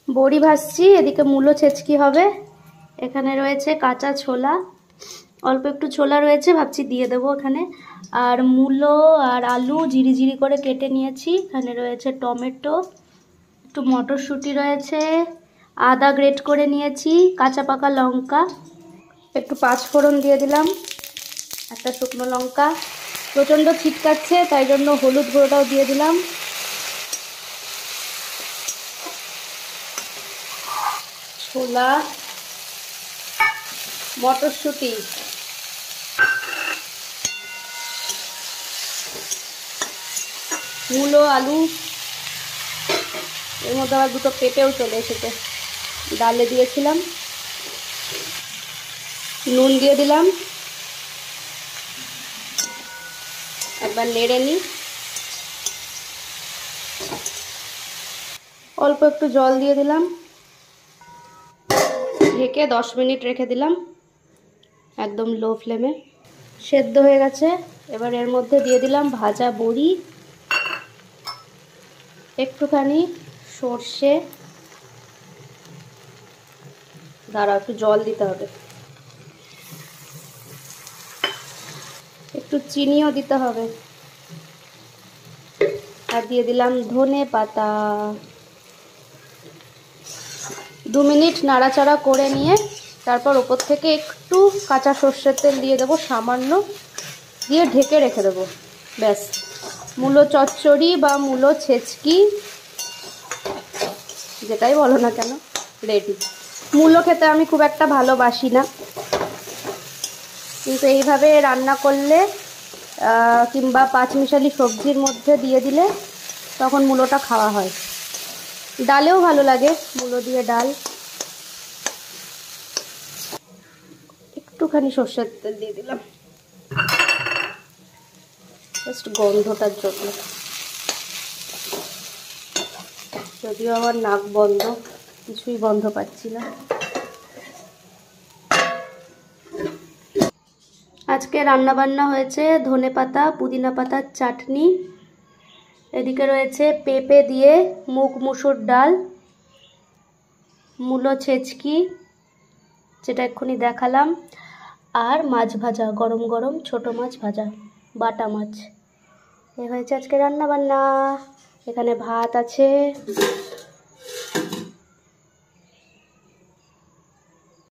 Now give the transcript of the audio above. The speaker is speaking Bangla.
বড়ি ভাজছি, এদিকে মূলো ছেচকি হবে। এখানে রয়েছে কাঁচা ছোলা, অল্প একটু ছোলা রয়েছে, ভাবছি দিয়ে দেবো এখানে। আর মূলো আর আলু জিরি জিরি করে কেটে নিয়েছি। এখানে রয়েছে টমেটো, একটু মটরশুঁটি রয়েছে, আদা গ্রেট করে নিয়েছি, কাঁচা পাকা লঙ্কা, একটু পাঁচফোড়ন দিয়ে দিলাম, একটা শুকনো লঙ্কা। প্রচণ্ড ছিটকাচ্ছে তাই জন্য হলুদ গুঁড়োটাও দিয়ে দিলাম। ছোলা, মটরশুঁটি, মূলো, আলু, এর মধ্যে আবার দুটো পেঁপেও চলে এসেছে, ডালে দিয়েছিলাম। নুন দিয়ে দিলাম, একবার নেড়ে নিই। অল্প একটু জল দিয়ে দিলাম, ঢেকে 10 মিনিট রেখে দিলাম একদম লো ফ্লেমে। সেদ্ধ হয়ে গেছে। এবার এর মধ্যে দিয়ে দিলাম ভাজা বড়ি, একটুখানি সর্ষে, দাঁড়াও একটু জল দিতে হবে, একটু চিনিও দিতে হবে, আর দিয়ে দিলাম ধনে পাতা। 2 মিনিট নাড়াচাড়া করে নিয়ে তারপর ওপর থেকে একটু কাঁচা সর্ষের তেল দিয়ে দেবো সামান্য, দিয়ে ঢেকে রেখে দেবো। ব্যাস, মূলো চচ্চড়ি বা মূলো ছেচকি যেটাই বলো না কেন, রেডি। মূলো খেতে আমি খুব একটা ভালোবাসি না, কিন্তু এইভাবে রান্না করলে কিংবা পাঁচমিশালি সবজির মধ্যে দিয়ে দিলে তখন মূলোটা খাওয়া হয়। ডালেও ভালো লাগে, মূলো দিয়ে ডাল। একটুখানি সর্ষের তেল দিয়ে দিলাম জাস্ট গন্ধটার জন্য, যদিও আমার নাক বন্ধ, কিছুই বন্ধ পাচ্ছি না। আজকে রান্নাবান্না হয়েছে ধনেপাতা পুদিনা পাতার চাটনি, এদিকে রয়েছে পেঁপে দিয়ে মুগ মুসুর ডাল, মূলো ছেচকি যেটা এক্ষুনি দেখালাম, আর মাছ ভাজা, গরম গরম ছোট মাছ ভাজা, বাটা মাছ। এই হয়েছে আজকে রান্নাবান্না। এখানে ভাত আছে,